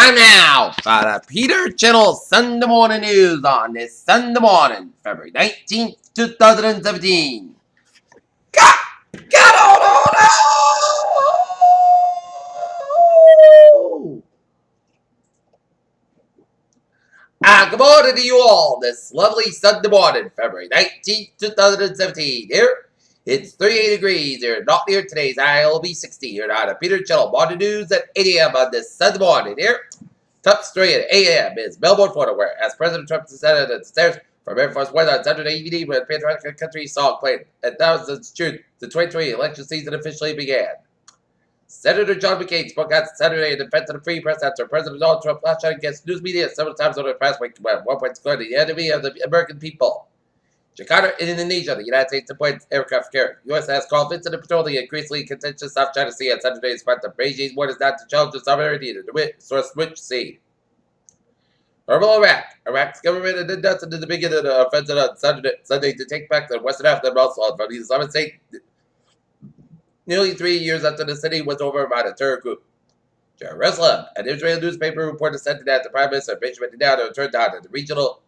Time now for the Peter Channel Sunday Morning News on this Sunday morning, February 19th, 2017. Got on! Good morning to you all this lovely Sunday morning, February 19th, 2017. Here, it's 38 degrees here, not near today's high, it'll be 60 here on the Peter Channel Morning News at 8 a.m. on this Sunday morning here. Top story at 8 a.m. is Melbourne, Florida, where as President Trump descended the stairs from Air Force One on Saturday evening when the patriotic country song played. And that was June, the 2020 election season officially began. Senator John McCain spoke out Saturday in defense of the free press after President Donald Trump lashed out against news media several times over the past week when one point scored the enemy of the American people. Jakarta in Indonesia, the United States deployed aircraft carrier. U.S. has called into the patrol the increasingly contentious South China Sea on Saturday despite the Beijing's warnings not to challenge the sovereignty of the Switch Sea. Herbal Iraq's government had inducted in the beginning of the offensive on Sunday to take back the western half of the Mosul from the Islamic State nearly 3 years after the city was over by the terror group. Jerusalem, an Israeli newspaper reported Sunday that the Prime Minister Benjamin Netanyahu turned down the regional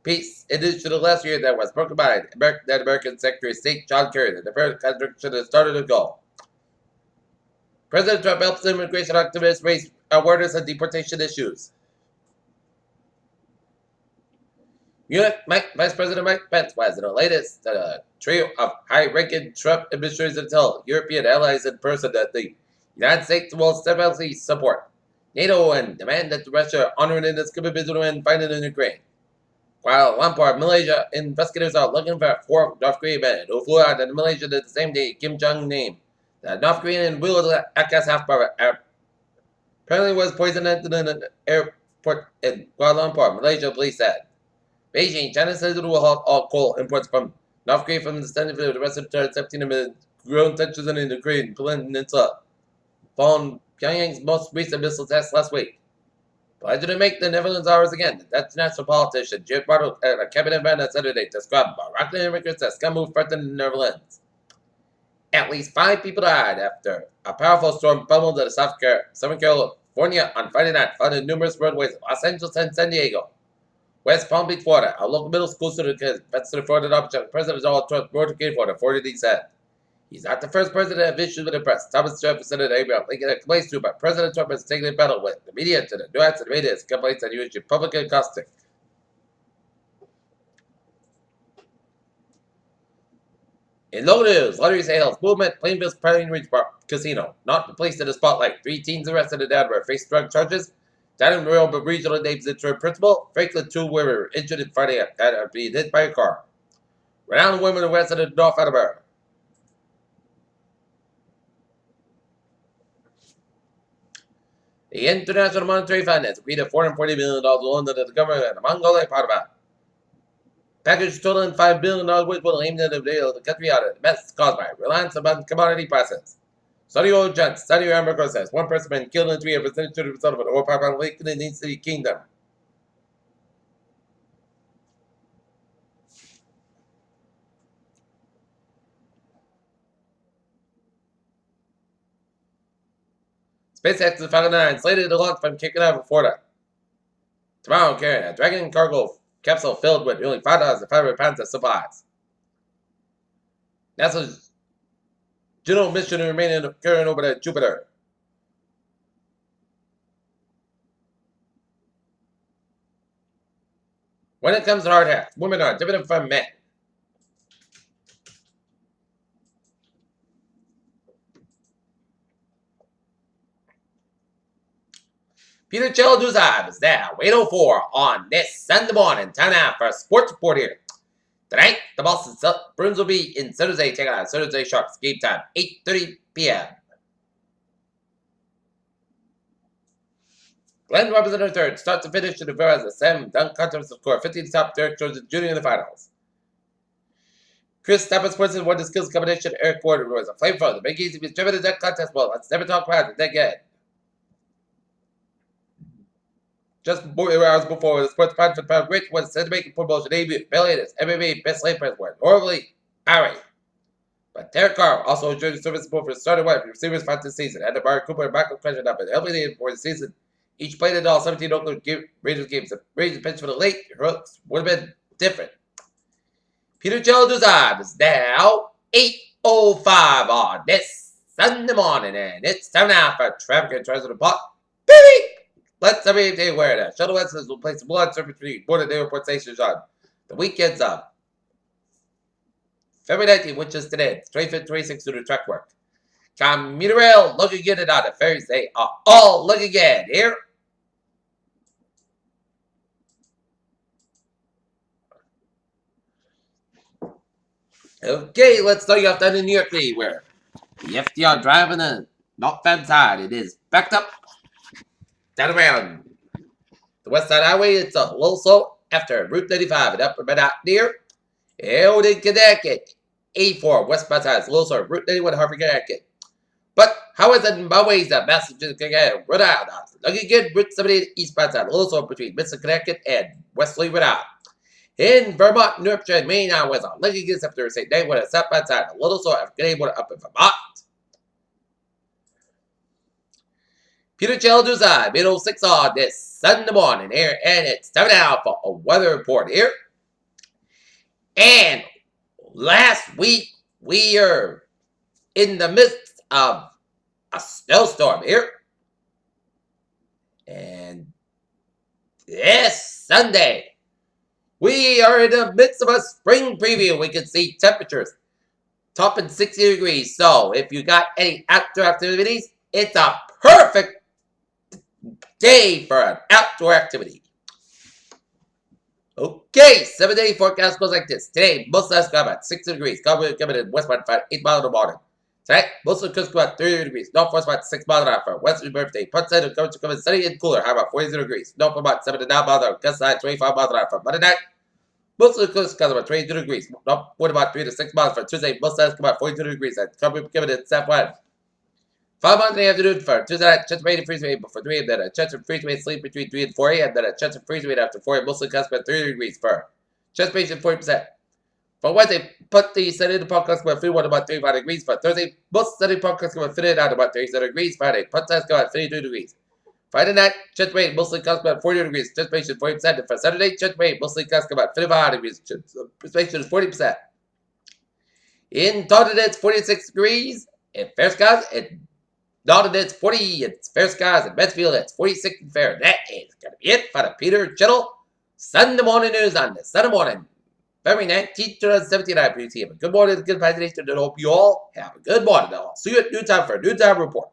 peace initiative last year that was broken by the American Secretary of State John Kerry. The deferred contradiction has started to go. President Trump helps immigration activists raise awareness on deportation issues. Vice President Mike Pence was in the latest trio of high-ranking Trump administrators until European allies in person that the United States will steadfastly support NATO and demand that Russia honor its commitment and fighting in Ukraine. While at one part, Malaysia investigators are looking for 4 North Korean men who flew out of Malaysia the same day Kim Jong named. The North Korean wheeled Akas half-brother apparently was poisoned at an airport in Kuala Lumpur, Malaysia police said. Beijing, China says it will halt all coal imports from North Korea from the standard for the rest of 2017 amid growing tensions in the Ukraine peninsula, following Pyongyang's most recent missile test last week. Pleasure to make the Netherlands ours again. That's national politician Geert Bartel at a cabinet event on Saturday described Moroccan immigrants as scum who threatened the Netherlands. At least 5 people died after a powerful storm pummeled the Southern California on Friday night, flooding numerous roadways in Los Angeles and San Diego. West Palm Beach, Florida, a local middle school student confessed to the fraudulent object. President Donald Trump motorcade for the 40 said. He's not the first president to have issues with the press. Thomas Jefferson and Abraham Lincoln had complaints to, but President Trump has taken a battle with the media to the nuance and media. His complaints are usually public and caustic. In local news, lottery sales movement, Plainville's Pine Ridge Casino, not placed in the spotlight. 3 teens arrested in Denver face drug charges. Dining room of regional names interim principal. Franklin 2 were injured in Friday after being hit by a car. Renowned women arrested in North Alabama. The International Monetary Fund has agreed a $440 million loan to the government and the Mongolian Parliament. Package totaling $5 billion, which will aim to bail the country out of the mess caused by reliance upon commodity prices. Saudi oil giant Saudi Aramco says 1 person been killed and 3 have presented to the result of an oil pipeline leak in the United Kingdom. SpaceX is Falcon 9 slated to launch from Cape Canaveral, Florida. Tomorrow, carrying a Dragon cargo capsule filled with nearly 5,500 pounds of supplies. NASA's Juno mission remaining in current orbit at Jupiter. When it comes to hard hats, women are different from men. Peter Channel News Live is now 8:04 on this Sunday morning. Time now for a sports report here. Tonight, the Boston Bruins will be in San Jose taking on San Jose Sharks. Game time, 8:30 p.m. Glenn Robinson III starts to finish to the as a Sam Dunk contest to score 50 to top Derek Jones Jr. in the finals. Chris Staples won the skills combination. Eric Gordon was a flamethrower. The Big Easy was driven in that contest. Well, let's never talk about it again. Just hours before, the sports fan for Pound Rich was said to make a promotion debut. Billy and his MMA best lane press were horribly irate. But Derek Carr also enjoyed the service support for starting wide receivers for this season. And the Bar Cooper and Michael Crenshaw up and helping him for the season Each played in all 17 Oakland Rangers games. The Rangers pitch for the late hooks would have been different. Peter Childers time is now 8:05 on this Sunday morning, and it's time now for traffic and transit report. Baby! Let's everybody aware that Shuttle Westlands will place blood service between board and day report stations on the weekends of February 19th, which is today, 25th, 26th due to track work. Commuter rail looking good on the ferries. They are all looking good here. Okay, let's start you off down in New York City, where the FDR Drive on the northbound side, it is backed up down around the West Side Highway. It's a little slow after Route 95 and up about out near Eldon, Connecticut. 84 westbound side is a little slow. Route 91 Harvard, Connecticut. But how is it in my ways that Massachusetts, Rhode Island? Looking good. Route 78 eastbound side, a little slow between Midland, Connecticut and Wesley, Rhode Island. In Vermont, New Hampshire, and Maine, I was on looking good after St. Day with a southbound side, a little slow after getting one up in Vermont. Peter Childers, middle 6 on this Sunday morning here, and it's time now for a weather report here. And last week, we are in the midst of a snowstorm here. And this Sunday, we are in the midst of a spring preview. We can see temperatures topping 60 degrees. So if you got any outdoor activities, it's a perfect day for an outdoor activity. Okay, 7-day forecast goes like this. Today, most of us got about 60 degrees. Coming in westbound 8 miles in the morning. Tonight, most of the coast about 30 degrees. North force about 6 miles an hour for Western birthday. Punch side will come in sunny and cooler. High about 40 degrees. North for about 7 to 9 miles an hour. Gust side 25 miles an hour for Monday night. Most of the coast comes about 22 degrees. North wind about 3 to 6 miles for Tuesday. Most sides come about 42 degrees. And coming in southwest. 5 miles in the afternoon for Tuesday night. Chance of rain and freeze rate before 3 a.m. Then a chance of freeze rate sleep between 3 and 4 a.m. Then a chance of freeze rate after 4 a.m. Mostly comes about 30 degrees for chance of 40%. For Wednesday, put the sunny in the podcast about 51 about 35 degrees. For Thursday, most sunny podcast come fit out about 37 degrees. Friday, put size go at 52 degrees. Friday night, chance rain mostly comes about 40 degrees. Chance rain 40%. And for Saturday, chance rain mostly comes about 55 degrees. Precipitation is 40%. In Taunton, it's 46 degrees. In Fair Skies, in Taunton, it's 40. It's Fair Skies. In Medfield, it's 46 and fair. That is going to be it for the Peter Chittle Sunday morning news on this Sunday morning, February 19th, 2017. I appreciate it. Good morning, good presentation, and I hope you all have a good morning. I'll see you at noon time for a noon time report.